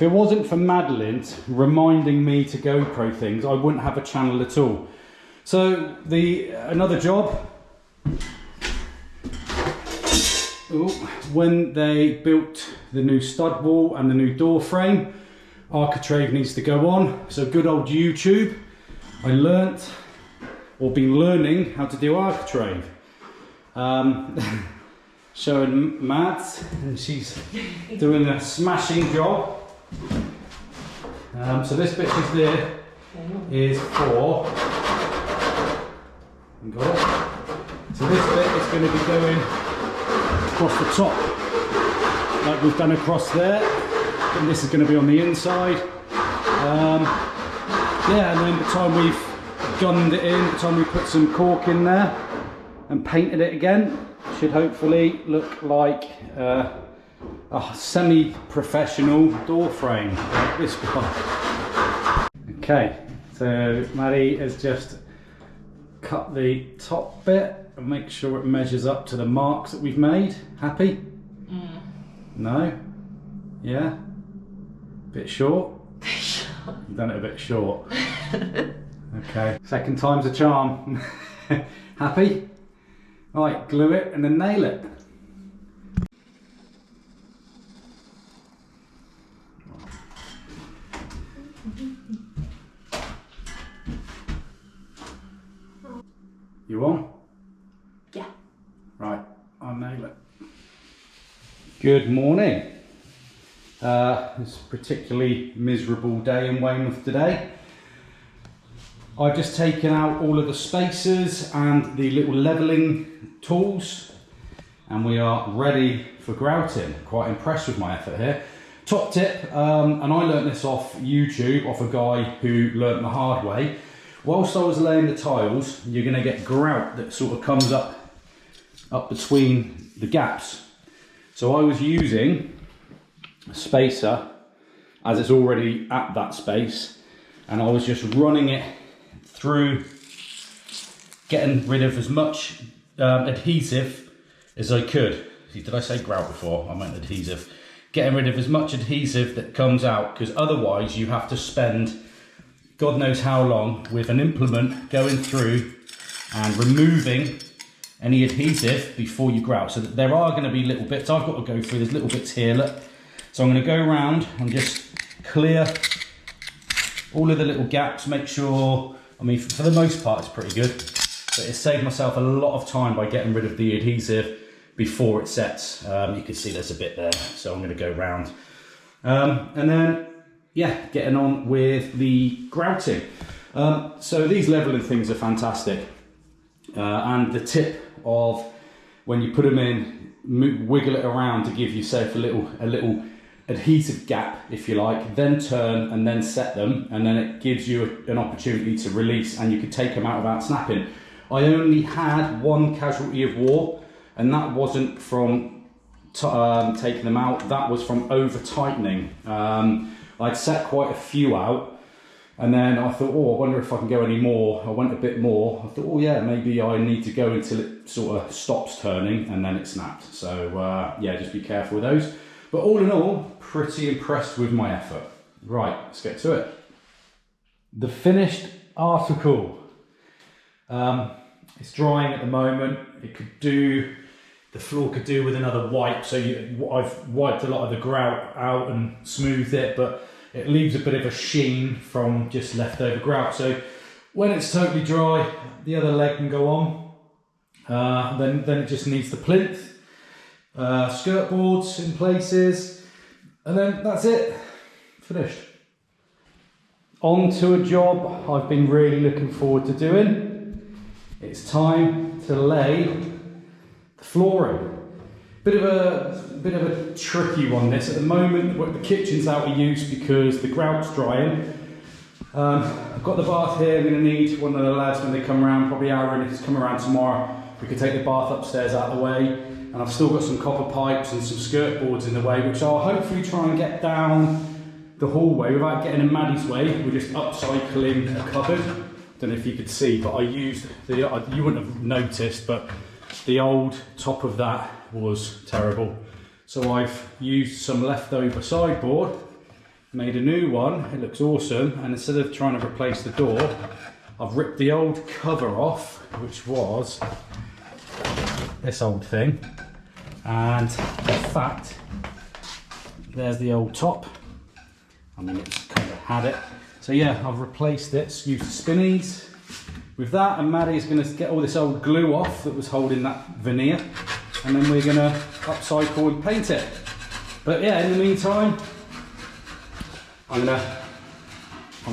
it wasn't for Madeline reminding me to GoPro things, I wouldn't have a channel at all. So another job, when they built the new stud wall and the new door frame, architrave needs to go on. So good old YouTube, I learnt, or been learning how to do architrave. Showing Mads, and she's doing a smashing job. So this bit is there is for, got it. So this bit is going to be going across the top, like we've done across there, and this is going to be on the inside. Yeah, and then by the time we've gunned it in, by the time we put some cork in there and painted it again, should hopefully look like a semi-professional door frame like this one. Okay, so Maddie has just cut the top bit and make sure it measures up to the marks that we've made. Happy? No? Yeah? Bit short? You've done it a bit short. Okay, second time's a charm. Happy? Right, glue it and then nail it. You on? Yeah. Right, I'll nail it. Good morning. It's a particularly miserable day in Weymouth today. I've just taken out all of the spacers and the little levelling tools, and we are ready for grouting. Quite impressed with my effort here. Top tip, and I learnt this off YouTube, off a guy who learnt the hard way. Whilst I was laying the tiles, you're going to get grout that sort of comes up between the gaps. So I was using a spacer as it's already at that space, and I was just running it through, getting rid of as much adhesive as I could. Did I say grout before? I meant adhesive. Getting rid of as much adhesive that comes out, because otherwise you have to spend God knows how long with an implement going through and removing any adhesive before you grout. So that there are going to be little bits I've got to go through. There's little bits here, look. So I'm going to go around and just clear all of the little gaps, make sure, I mean, for the most part it's pretty good, but it saved myself a lot of time by getting rid of the adhesive before it sets. You can see there's a bit there, so I'm going to go round. And then, yeah, getting on with the grouting. So these leveling things are fantastic. And the tip of when you put them in, wiggle it around to give yourself a little adhesive gap, if you like, then turn and then set them, and then it gives you an opportunity to release, and you can take them out without snapping. I only had one casualty of war, and that wasn't from taking them out, that was from over tightening. I'd set quite a few out, and then I thought, oh, I wonder if I can go any more. I went a bit more. I thought, oh yeah, maybe I need to go until it sort of stops turning, and then it snapped. So yeah, just be careful with those. But all in all, pretty impressed with my effort. Right, let's get to it. The finished article. It's drying at the moment. The floor could do with another wipe. So I've wiped a lot of the grout out and smoothed it, but it leaves a bit of a sheen from just leftover grout. So when it's totally dry, the other leg can go on. Then it just needs the plinth. Skirt boards in places, and then that's it, finished. On to a job I've been really looking forward to doing. It's time to lay the flooring. Bit of a tricky one this. At the moment the kitchen's out of use because the grout's drying. I've got the bath here. I'm going to need one of the lads when they come around, probably Aaron, if he's come around tomorrow, we could take the bath upstairs out of the way. And I've still got some copper pipes and some skirt boards in the way, which I'll hopefully try and get down the hallway without getting in Maddie's way. We're just upcycling a cupboard. Don't know if you could see, but I used you wouldn't have noticed, but the old top of that was terrible. So I've used some leftover sideboard, made a new one. It looks awesome, and instead of trying to replace the door, I've ripped the old cover off, which was this old thing, and in fact there's the old top. I mean, it's kind of had it. So yeah, I've replaced it, used spinnies with that, and Maddie's going to get all this old glue off that was holding that veneer, and then we're going to upcycle and paint it. But yeah, in the meantime, I'm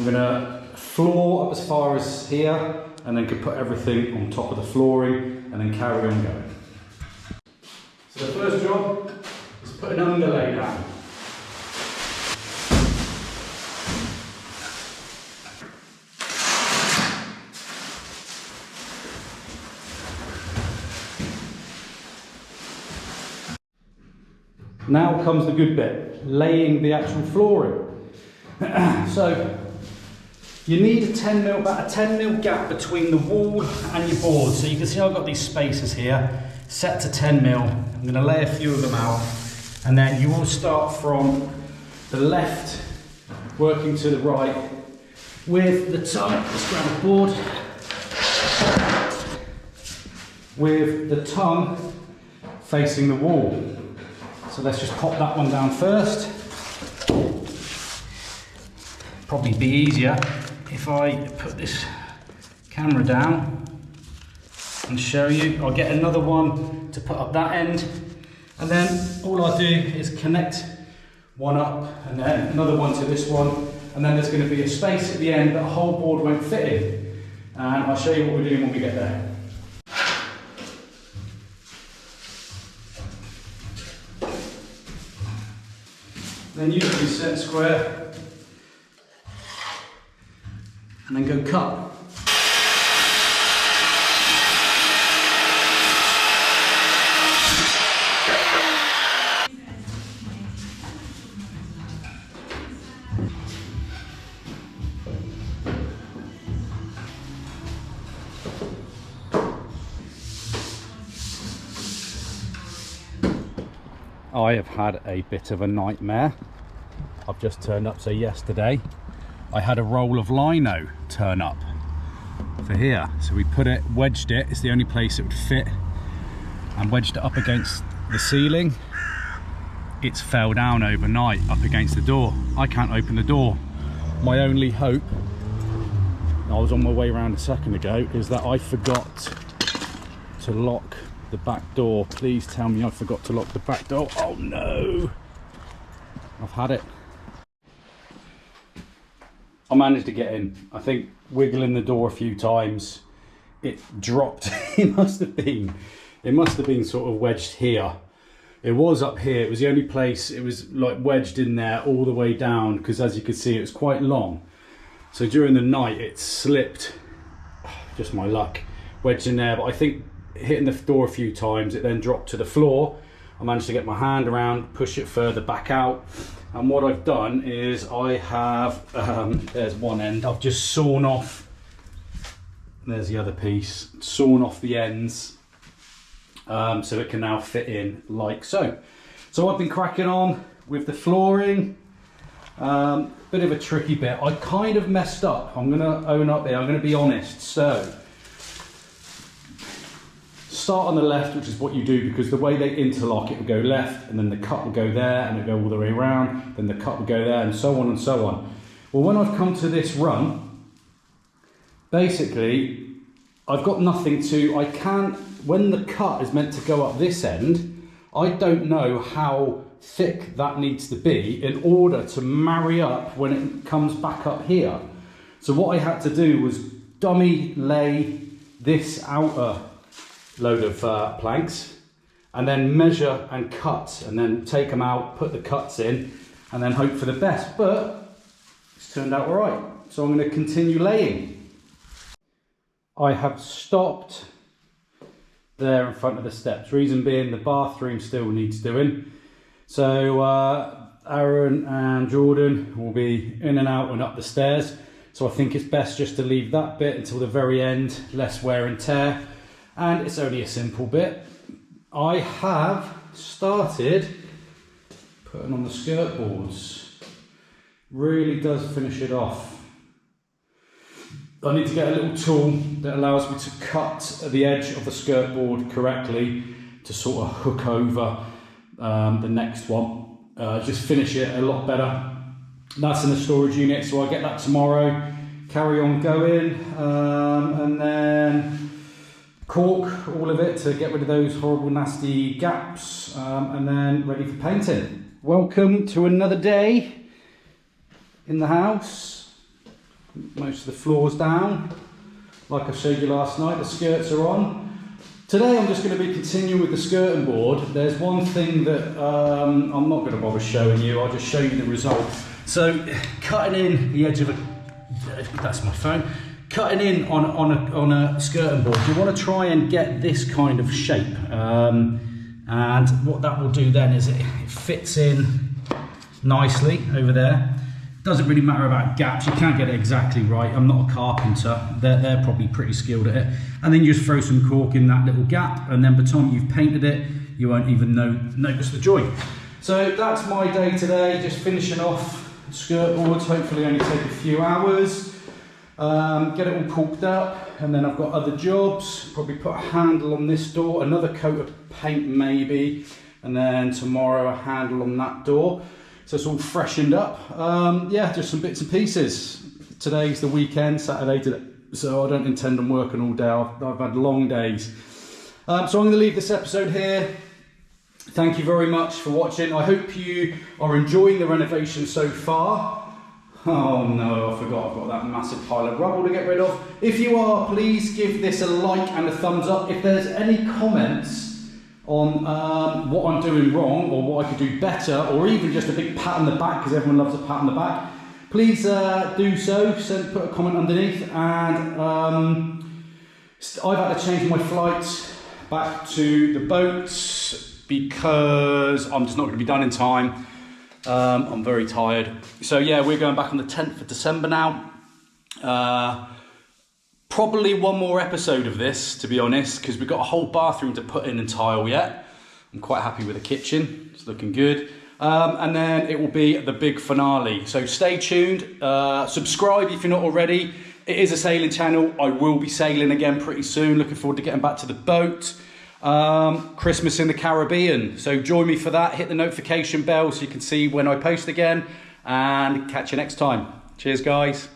gonna floor up as far as here, and then could put everything on top of the flooring and then carry on going. So the first job is put an underlay down. Now comes the good bit, laying the actual flooring. So you need about a 10mm gap between the wall and your board. So you can see I've got these spacers here set to 10mm. I'm going to lay a few of them out, and then you will start from the left working to the right with the tongue. Let's grab a board. With the tongue facing the wall. So let's just pop that one down first. Probably be easier if I put this camera down and show you. I'll get another one to put up that end, and then all I do is connect one up and then another one to this one, and then there's going to be a space at the end that a whole board won't fit in, and I'll show you what we're doing when we get there. Then usually set square and then go cut. I have had a bit of a nightmare. I've just turned up, so yesterday I had a roll of lino turn up for here. So we put it, wedged it, it's the only place it would fit, and wedged it up against the ceiling. It's fell down overnight up against the door. I can't open the door. My only hope, I was on my way around a second ago, is that I forgot to lock the back door. Please tell me I forgot to lock the back door. Oh no! I've had it. I managed to get in. I think wiggling the door a few times, it dropped. It must have been sort of wedged here. It was up here. It was the only place it was like wedged in there all the way down, because as you can see, it was quite long. So during the night it slipped. Just my luck. Wedged in there, but I think hitting the door a few times, it then dropped to the floor. I managed to get my hand around, push it further back out, and what I've done is I have, there's one end, I've just sawn off, there's the other piece, sawn off the ends, so it can now fit in like so. So I've been cracking on with the flooring. Bit of a tricky bit. I kind of messed up, I'm gonna own up here, I'm gonna be honest. So start on the left, which is what you do, because the way they interlock, it will go left, and then the cut will go there, and it'll go all the way around, then the cut will go there, and so on and so on. Well, when I've come to this run, basically, I've got nothing to, I can't, when the cut is meant to go up this end, I don't know how thick that needs to be in order to marry up when it comes back up here. So what I had to do was dummy lay this outer load of planks, and then measure and cut, and then take them out, put the cuts in, and then hope for the best. But it's turned out all right, so I'm going to continue laying. I have stopped there in front of the steps, reason being the bathroom still needs doing. So Aaron and Jordan will be in and out and up the stairs, so I think it's best just to leave that bit until the very end, less wear and tear. And it's only a simple bit. I have started putting on the skirt boards. Really does finish it off. I need to get a little tool that allows me to cut the edge of the skirt board correctly to sort of hook over the next one. Just finish it a lot better. That's in the storage unit, so I'll get that tomorrow. Carry on going, and then cork all of it to get rid of those horrible nasty gaps, and then ready for painting. Welcome to another day in the house. Most of the floor's down. Like I showed you last night, the skirts are on. Today I'm just going to be continuing with the skirting board. There's one thing that I'm not going to bother showing you, I'll just show you the result. So cutting in the edge of that's my phone. Cutting in on a skirting board, you want to try and get this kind of shape. And what that will do then is it fits in nicely over there. Doesn't really matter about gaps, you can't get it exactly right. I'm not a carpenter, they're probably pretty skilled at it. And then you just throw some cork in that little gap, and then by the time you've painted it, you won't even notice the joint. So that's my day today, just finishing off skirt boards, hopefully only take a few hours. Get it all corked up, and then I've got other jobs. Probably put a handle on this door, another coat of paint maybe, and then tomorrow a handle on that door. So it's all freshened up. Yeah, just some bits and pieces. Today's the weekend, Saturday today, so I don't intend on working all day. I've had long days. So I'm going to leave this episode here. Thank you very much for watching. I hope you are enjoying the renovation so far. Oh no, I forgot I've got that massive pile of rubble to get rid of. If you are, please give this a like and a thumbs up. If there's any comments on what I'm doing wrong or what I could do better, or even just a big pat on the back, because everyone loves a pat on the back, please do so. Put a comment underneath. And I've had to change my flights back to the boat because I'm just not going to be done in time. I'm very tired. So yeah, we're going back on the 10th of December now. Probably one more episode of this, to be honest, because we've got a whole bathroom to put in and tile yet. I'm quite happy with the kitchen, it's looking good. And then it will be the big finale. So stay tuned, subscribe if you're not already. It is a sailing channel. I will be sailing again pretty soon. Looking forward to getting back to the boat. Christmas in the Caribbean. So join me for that. Hit the notification bell so you can see when I post again. And catch you next time. Cheers, guys.